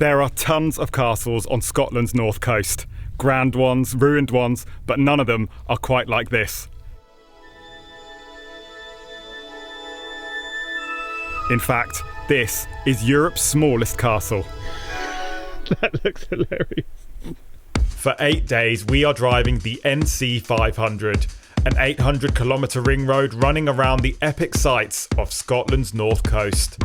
There are tons of castles on Scotland's north coast. Grand ones, ruined ones, but none of them are quite like this. In fact, this is Europe's smallest castle. That looks hilarious. For 8 days, we are driving the NC 500, an 800-kilometre ring road running around the epic sights of Scotland's north coast.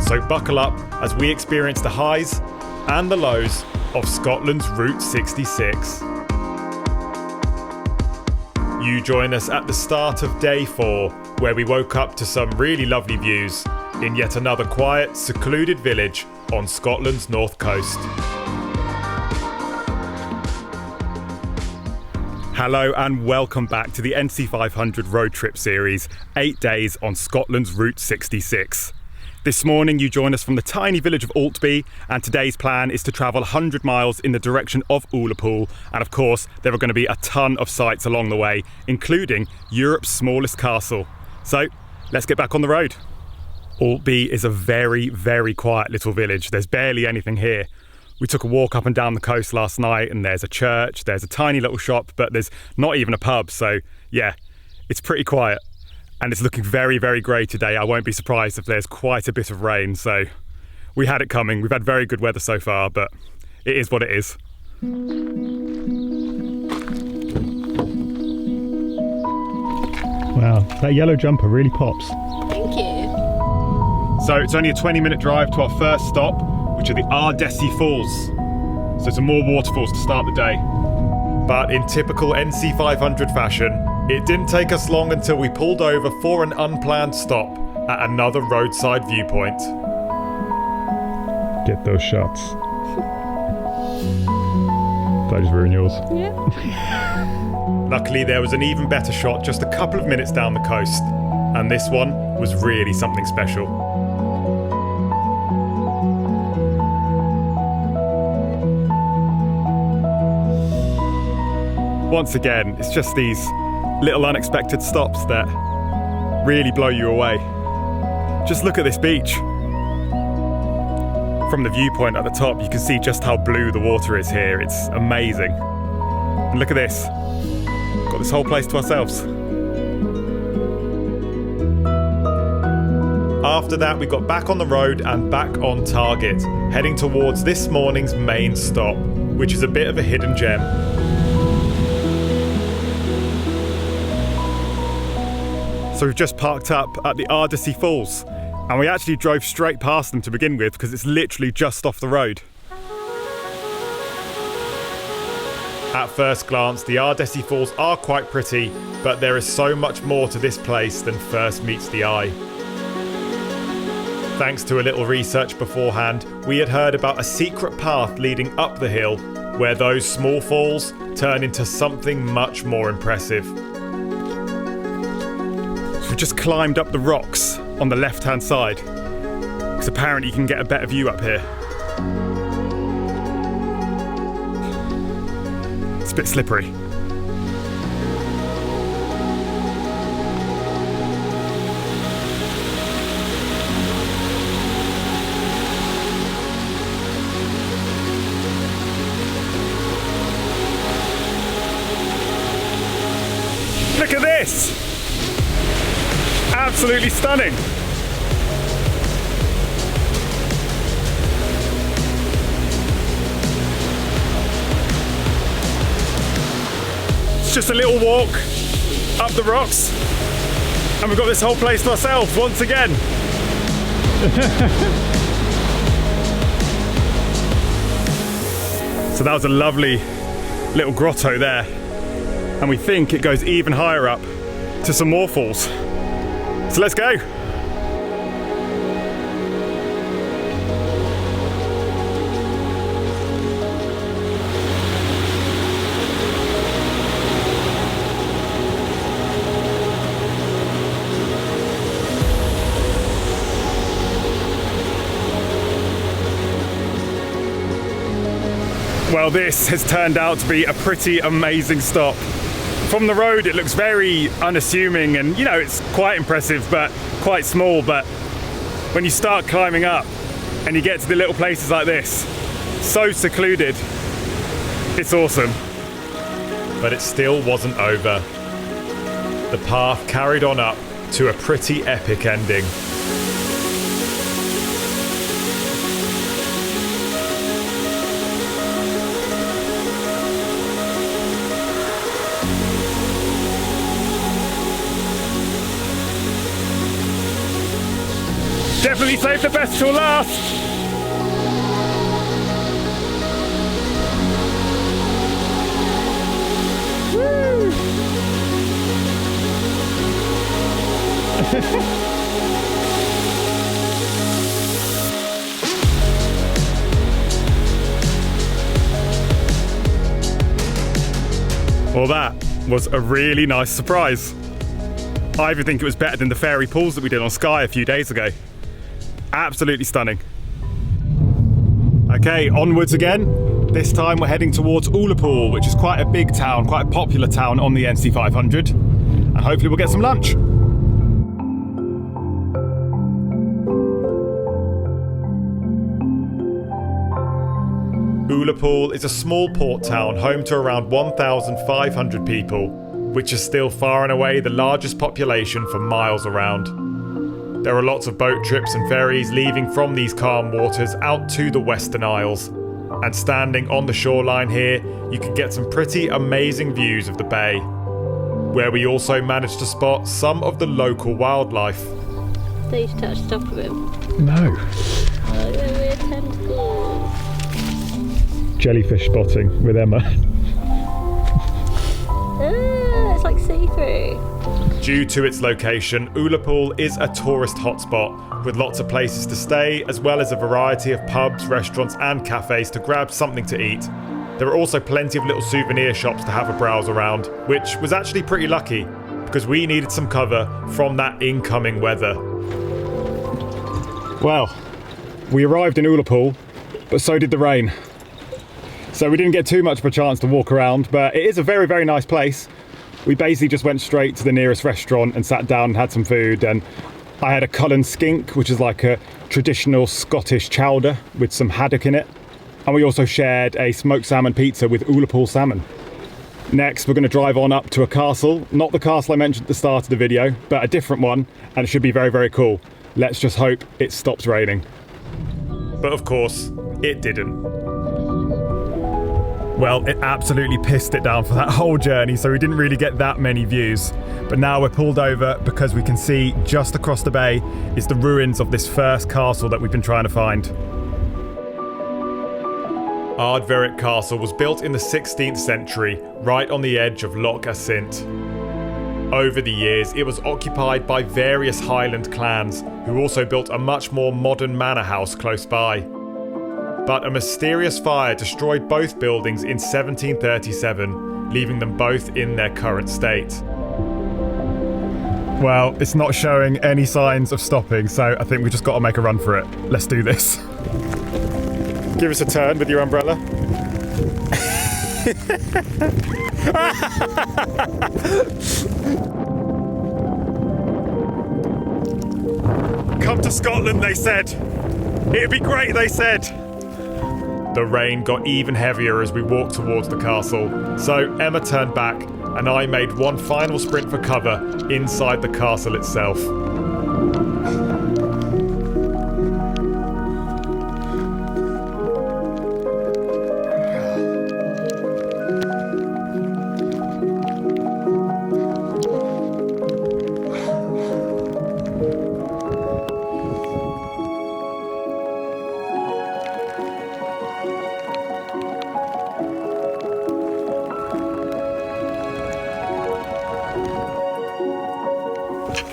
So buckle up as we experience the highs and the lows of Scotland's Route 66. You join us at the start of day 4, where we woke up to some really lovely views in yet another quiet, secluded village on Scotland's north coast. Hello and welcome back to the NC 500 road trip series, 8 days on Scotland's Route 66. This morning you join us from the tiny village of Aultbea, and today's plan is to travel 100 miles in the direction of Ullapool, and of course there are going to be a ton of sights along the way, including Europe's smallest castle. So let's get back on the road. Aultbea is a very, very quiet little village. There's barely anything here. We took a walk up and down the coast last night and there's a church, there's a tiny little shop, but there's not even a pub. So yeah, it's pretty quiet. And it's looking very, very grey today. I won't be surprised if there's quite a bit of rain. So we had it coming. We've had very good weather so far, but it is what it is. Wow, that yellow jumper really pops. Thank you. So it's only a 20-minute drive to our first stop, which are the Ardessie Falls. So some more waterfalls to start the day. But in typical NC 500 fashion, it didn't take us long until we pulled over for an unplanned stop at another roadside viewpoint. Get those shots. Did I just ruin yours? Yeah. Luckily, there was an even better shot just a couple of minutes down the coast, and this one was really something special. Once again, it's just these little unexpected stops that really blow you away. Just look at this beach. From the viewpoint at the top, you can see just how blue the water is here. It's amazing. And look at this. Got this whole place to ourselves. After that, we got back on the road and back on target, heading towards this morning's main stop, which is a bit of a hidden gem. So we've just parked up at the Ardessie Falls, and we actually drove straight past them to begin with because it's literally just off the road. At first glance, the Ardessie Falls are quite pretty, but there is so much more to this place than first meets the eye. Thanks to a little research beforehand, we had heard about a secret path leading up the hill, where those small falls turn into something much more impressive. We've just climbed up the rocks on the left-hand side, because apparently you can get a better view up here. It's a bit slippery. Look at this! Absolutely stunning. It's just a little walk up the rocks and we've got this whole place to ourselves once again. So that was a lovely little grotto there, and we think it goes even higher up to some more falls. So let's go. Well, this has turned out to be a pretty amazing stop. From the road, it looks very unassuming and, you know, it's quite impressive, but quite small. But when you start climbing up and you get to the little places like this, So secluded. It's awesome. But it still wasn't over. The path carried on up to a pretty epic ending. Definitely saved the best till last. Woo! Well, that was a really nice surprise. I even think it was better than the fairy pools that we did on Skye a few days ago. Absolutely stunning. Okay, onwards again. This time we're heading towards Ullapool, which is quite a big town, quite a popular town on the NC 500. And hopefully we'll get some lunch. Ullapool is a small port town home to around 1,500 people, which is still far and away the largest population for miles around. There are lots of boat trips and ferries leaving from these calm waters out to the Western Isles. And standing on the shoreline here, you can get some pretty amazing views of the bay, where we also managed to spot some of the local wildlife. Stage touch, stop a bit. No. Oh, they're weird tentacles. Jellyfish spotting with Emma. Ah, it's like see-through. Due to its location, Ullapool is a tourist hotspot with lots of places to stay, as well as a variety of pubs, restaurants and cafes to grab something to eat. There are also plenty of little souvenir shops to have a browse around, which was actually pretty lucky because we needed some cover from that incoming weather. Well, we arrived in Ullapool, but so did the rain. So we didn't get too much of a chance to walk around, but it is a very, very nice place. We basically just went straight to the nearest restaurant and sat down and had some food. And I had a Cullen skink, which is like a traditional Scottish chowder with some haddock in it. And we also shared a smoked salmon pizza with Ullapool salmon. Next, we're going to drive on up to a castle. Not the castle I mentioned at the start of the video, but a different one. And it should be very, very cool. Let's just hope it stops raining. But of course, it didn't. Well, it absolutely pissed it down for that whole journey, so we didn't really get that many views. But now we're pulled over because we can see just across the bay is the ruins of this first castle that we've been trying to find. Ardvreck Castle was built in the 16th century, right on the edge of Loch Assynt. Over the years, it was occupied by various Highland clans, who also built a much more modern manor house close by. But a mysterious fire destroyed both buildings in 1737, leaving them both in their current state. Well, it's not showing any signs of stopping, so I think we've just got to make a run for it. Let's do this. Give us a turn with your umbrella. Come to Scotland, they said. It'd be great, they said. The rain got even heavier as we walked towards the castle, so Emma turned back and I made one final sprint for cover inside the castle itself.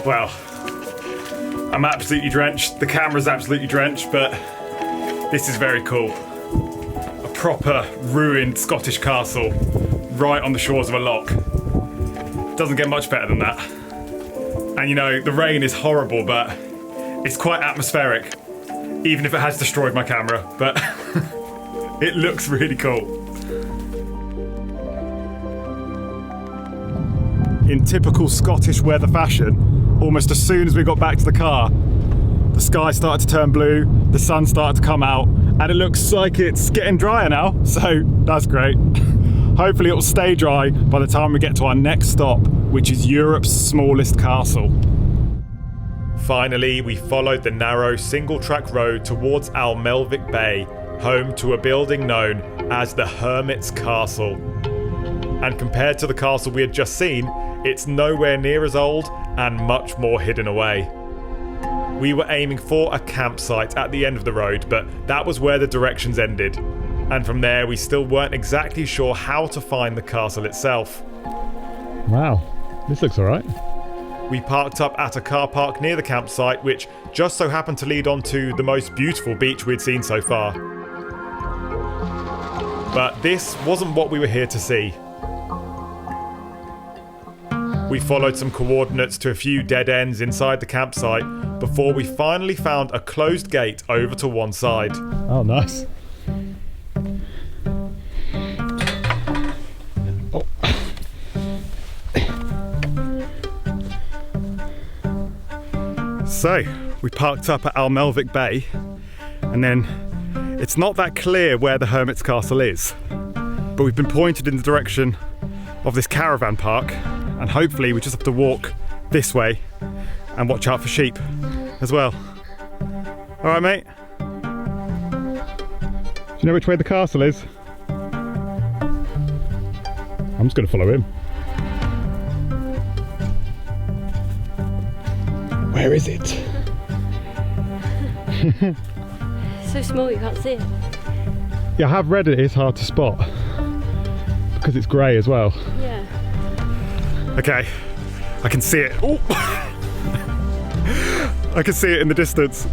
Well, I'm absolutely drenched. The camera's absolutely drenched, but this is very cool. A proper ruined Scottish castle right on the shores of a loch. Doesn't get much better than that. And you know, the rain is horrible, but it's quite atmospheric, even if it has destroyed my camera, but it looks really cool. In typical Scottish weather fashion, almost as soon as we got back to the car, the sky started to turn blue, the sun started to come out, And it looks like it's getting drier now, so that's great. Hopefully it'll stay dry by the time we get to our next stop, which is Europe's smallest castle. Finally, we followed the narrow single-track road towards Achmelvich Bay, home to a building known as the Hermit's Castle. And compared to the castle we had just seen, it's nowhere near as old and much more hidden away. We were aiming for a campsite at the end of the road, but that was where the directions ended. And from there, we still weren't exactly sure how to find the castle itself. Wow, this looks alright. We parked up at a car park near the campsite, which just so happened to lead onto the most beautiful beach we'd seen so far. But this wasn't what we were here to see. We followed some coordinates to a few dead ends inside the campsite before we finally found a closed gate over to one side. Oh, nice. Oh. So, we parked up at Achmelvich Bay, and then it's not that clear where the Hermit's Castle is, but we've been pointed in the direction of this caravan park, and hopefully we just have to walk this way and watch out for sheep as well. All right, mate? Do you know which way the castle is? I'm just going to follow him. Where is it? It's so small you can't see it. Yeah, I have read it is hard to spot because it's grey as well. Yeah. Okay, I can see it. Oh. I can see it in the distance.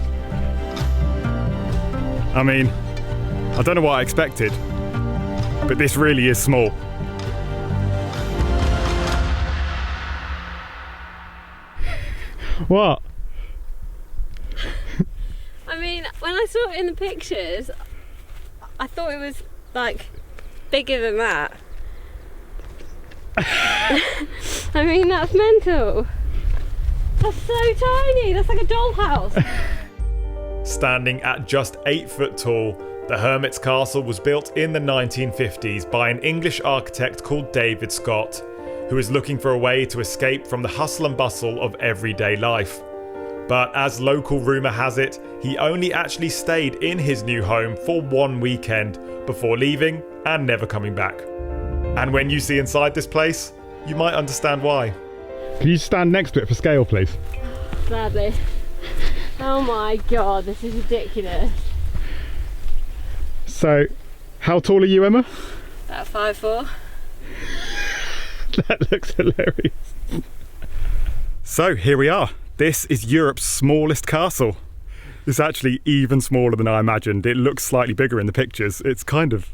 I mean, I don't know what I expected, but this really is small. What? I mean, when I saw it in the pictures, I thought it was like bigger than that. I mean, that's mental. That's so tiny. That's like a dollhouse. Standing at just 8 foot tall, the Hermit's Castle was built in the 1950s by an English architect called David Scott, who was looking for a way to escape from the hustle and bustle of everyday life. But as local rumour has it, he only actually stayed in his new home for one weekend before leaving and never coming back. And when you see inside this place, you might understand why. Can you stand next to it for scale, please? Gladly. Oh my god, this is ridiculous. So, how tall are you, Emma? About 5'4". That looks hilarious. So here we are. This is Europe's smallest castle. It's actually even smaller than I imagined. It looks slightly bigger in the pictures. It's kind of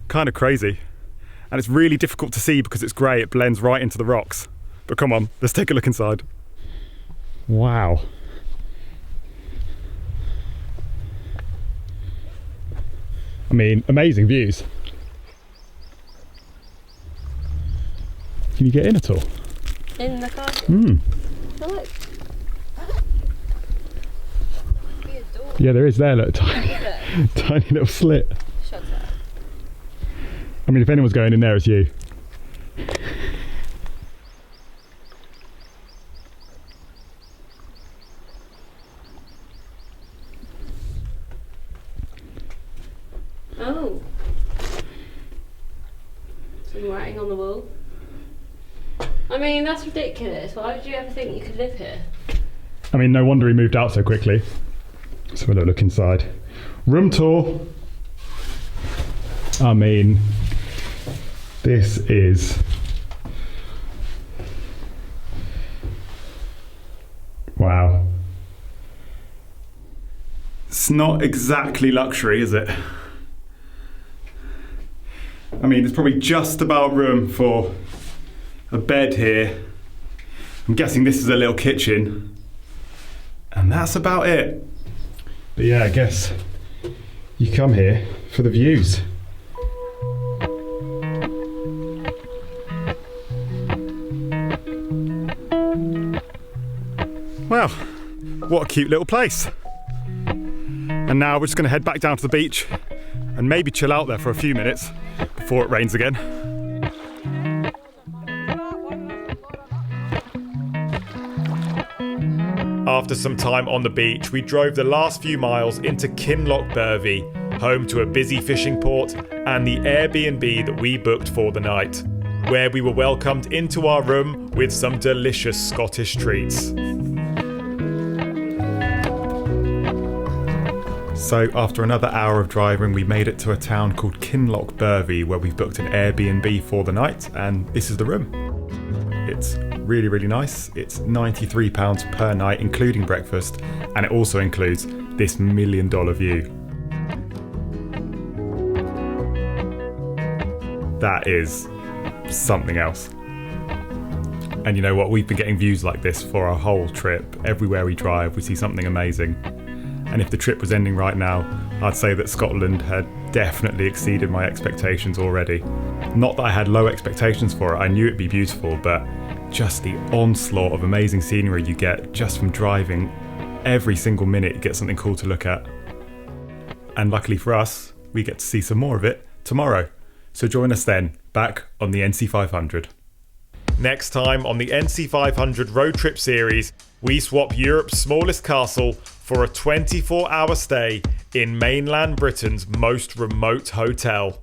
crazy. And it's really difficult to see because it's grey. It blends right into the rocks. But come on, let's take a look inside. Wow. I mean, amazing views. Can you get in at all? In the castle? Mm. Oh, look. Be a door. Yeah, there is there, look, tiny, Is it? tiny little slit. Shut up. I mean, if anyone's going in there, it's you. Oh. Some writing on the wall. I mean, that's ridiculous. Why would you ever think you could live here? I mean, no wonder he moved out so quickly. So we'll look inside. Room tour. I mean, this is... Wow. It's not exactly luxury, is it? I mean, there's probably just about room for a bed here. I'm guessing this is a little kitchen. And that's about it. But yeah, I guess you come here for the views. Well, what a cute little place. And now we're just going to head back down to the beach and maybe chill out there for a few minutes before it rains again. After some time on the beach, we drove the last few miles into Kinlochbervie, home to a busy fishing port and the Airbnb that we booked for the night, where we were welcomed into our room with some delicious Scottish treats. So after another hour of driving, we made it to a town called Kinlochbervie, where we've booked an Airbnb for the night, and this is the room. It's really, really nice. It's £93 per night, including breakfast, and it also includes this $1 million view. That is something else. And you know what? We've been getting views like this for our whole trip. Everywhere we drive, we see something amazing. And if the trip was ending right now, I'd say that Scotland had definitely exceeded my expectations already. Not that I had low expectations for it, I knew it'd be beautiful, but just the onslaught of amazing scenery you get just from driving. Every single minute you get something cool to look at. And luckily for us, we get to see some more of it tomorrow. So join us then, back on the NC 500. Next time on the NC 500 road trip series, we swap Europe's smallest castle for a 24-hour stay in mainland Britain's most remote hotel.